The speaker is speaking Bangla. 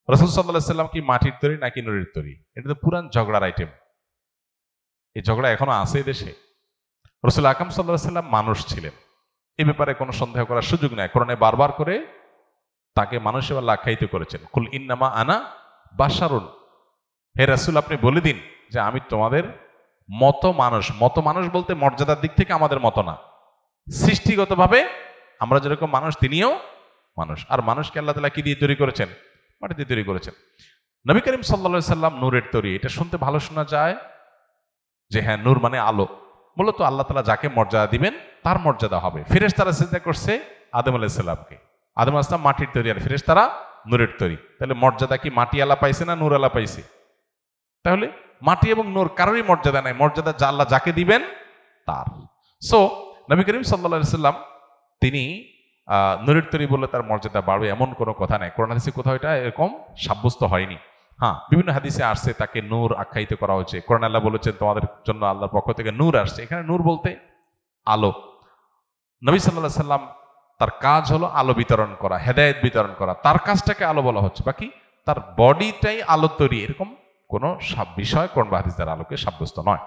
রাসূল সাল্লাল্লাহু আলাইহি সাল্লাম কি মাটির তৈরি নাকি নূরের তৈরি? এটা তো পুরান ঝগড়ার আইটেম। এই ঝগড়া এখনো আছে দেশে। রাসূল আকরাম সাল্লাল্লাহু আলাইহি সাল্লাম মানুষ ছিলেন, এ ব্যাপারে কোনো সন্দেহ করার সুযোগ নাই। কোরআনে বারবার করে তাকে মানুষে আল্লাহ আখ্যায়িত করেছেন, কুল ইন্নামা আনা বাশারুন, হে রাসূল আপনি বলে দিন যে আমি তোমাদের মতো মানুষ। মতো মানুষ বলতে মর্যাদার দিক থেকে আমাদের মতো না, সৃষ্টিগতভাবে আমরা যেরকম মানুষ তিনিও মানুষ। আর মানুষকে আল্লাহ তাআলা কি দিয়ে তৈরি করেছেন? মাটি দিয়ে তৈরি করেছেন। নবী করিম সাল্লাল্লাহু আলাইহি সাল্লাম নূরের তৈরি, এটা শুনতে ভালো শোনা যায় যে হ্যাঁ নূর মানে আলো। মূলত আল্লাহ তাআলা যাকে মর্যাদা দিবেন তার মর্যাদা হবে। ফেরেশতারা সিজদা করছে আদম আলাইহিস সালামকে, আদম আলাইহিস সালাম মাটির তৈরি আর ফেরেশতারা নূরের তৈরি। তাহলে মর্যাদা কি মাটি আলা পাইছে না নূর আলা পাইছে? তাহলে মাটি এবং নূর কারোরই মর্যাদা নাই, মর্যাদা যা আল্লাহ যাকে দিবেন তার। সো নবী করিম সাল্লাল্লাহু আলাইহি সাল্লাম তিনি নূরের তৈরি বললে তার মর্যাদা বাড়বে এমন কোনো কথা নাই। কোরআন হাদিসে কোথাও এটা এরকম সাব্যস্ত হয়নি। হ্যাঁ, বিভিন্ন হাদিসে আসছে তাকে নূর আখ্যায়িত করা হয়েছে। কোরআন আল্লাহ বলেছেন তোমাদের জন্য আল্লাহর পক্ষ থেকে নূর আসছে। এখানে নূর বলতে আলো। নবী সাল্লাল্লাহু আলাইহি সাল্লাম তার কাজ হলো আলো বিতরণ করা, হেদায়েত বিতরণ করা, তার কাজটাকে আলো বলা হচ্ছে। বাকি তার বডিটাই আলো তৈরি, এরকম কোনো বিষয় কোরআন বা হাদিস দ্বারা আলোকে সাব্যস্ত নয়।